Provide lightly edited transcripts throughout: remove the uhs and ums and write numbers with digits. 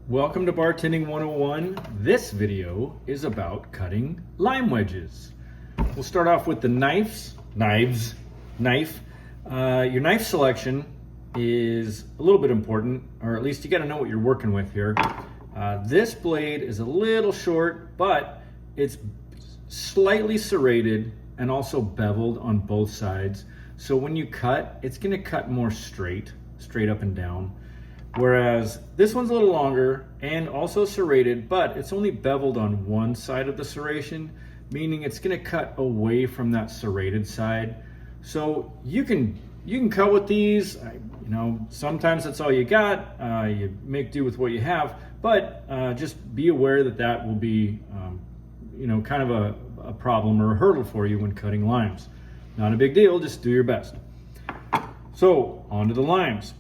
Welcome to Bartending 101. This video is about cutting lime wedges. We'll start off with the knife. Your knife selection is a little bit important, or at least you got to know what you're working with here. This blade is a little short, but it's slightly serrated and also beveled on both sides. So when you cut, it's going to cut more straight up and down. Whereas this one's a little longer and also serrated, but it's only beveled on one side of the serration, meaning it's going to cut away from that serrated side. So you can cut with these. Sometimes that's all you got. You make do with what you have, but just be aware that will be kind of a problem or a hurdle for you when cutting limes. Not a big deal, just do your best. So onto the limes.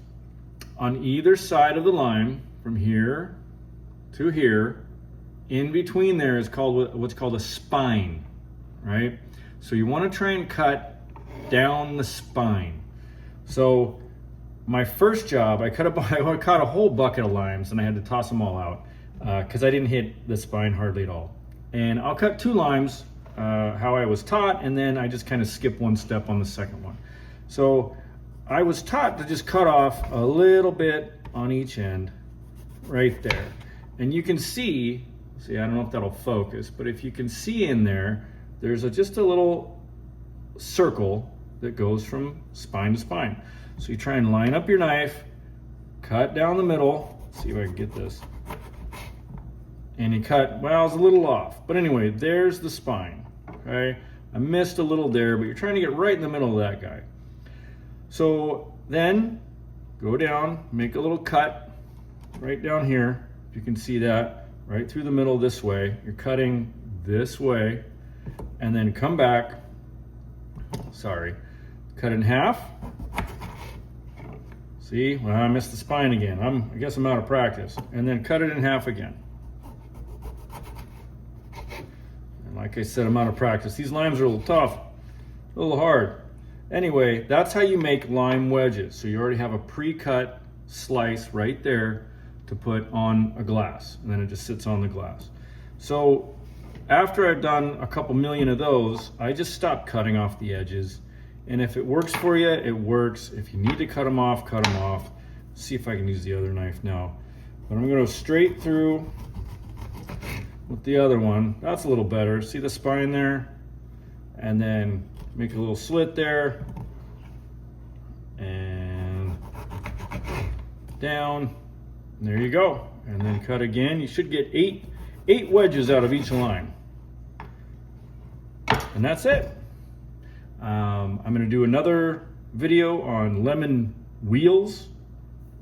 On either side of the lime, from here to here, in between there is what's called a spine, right? So you want to try and cut down the spine. So my first job, I cut a whole bucket of limes and I had to toss them all out because I didn't hit the spine hardly at all. And I'll cut 2 limes how I was taught, and then I just kind of skip one step on the second one. So I was taught to just cut off a little bit on each end right there. And you can see, I don't know if that'll focus, but if you can see in there, there's just a little circle that goes from spine to spine. So you try and line up your knife, cut down the middle, see if I can get this. And you cut, well, it's a little off. But anyway, there's the spine, okay? I missed a little there, but you're trying to get right in the middle of that guy. So then go down, make a little cut right down here. If you can see that, right through the middle this way. You're cutting this way, and then come back, cut in half. See, well, I missed the spine again. I guess I'm out of practice. And then cut it in half again. And like I said, I'm out of practice. These limes are a little tough, a little hard. Anyway, that's how you make lime wedges. So you already have a pre-cut slice right there to put on a glass, and then it just sits on the glass. So after I've done a couple million of those, I just stop cutting off the edges. And if it works for you, it works. If you need to cut them off, cut them off. See if I can use the other knife now. But I'm gonna go straight through with the other one. That's a little better. See the spine there? And then make a little slit there, and down, and there you go. And then cut again. You should get eight wedges out of each line. And that's it. I'm gonna do another video on lemon wheels.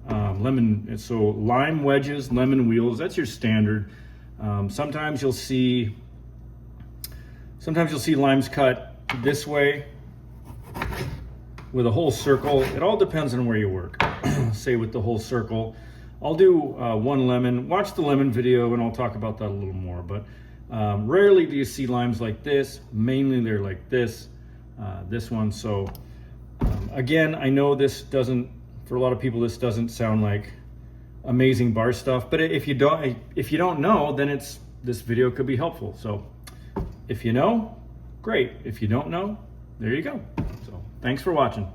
So lime wedges, lemon wheels, that's your standard. Sometimes you'll see limes cut this way with a whole circle. It all depends on where you work. Say with the whole circle. I'll do one lemon. Watch the lemon video and I'll talk about that a little more. But rarely do you see limes like this. Mainly they're like this one. So again, I know this doesn't, for a lot of people, this doesn't sound like amazing bar stuff. But if you don't know, then this video could be helpful. So if you know, great. If you don't know, there you go. So thanks for watching.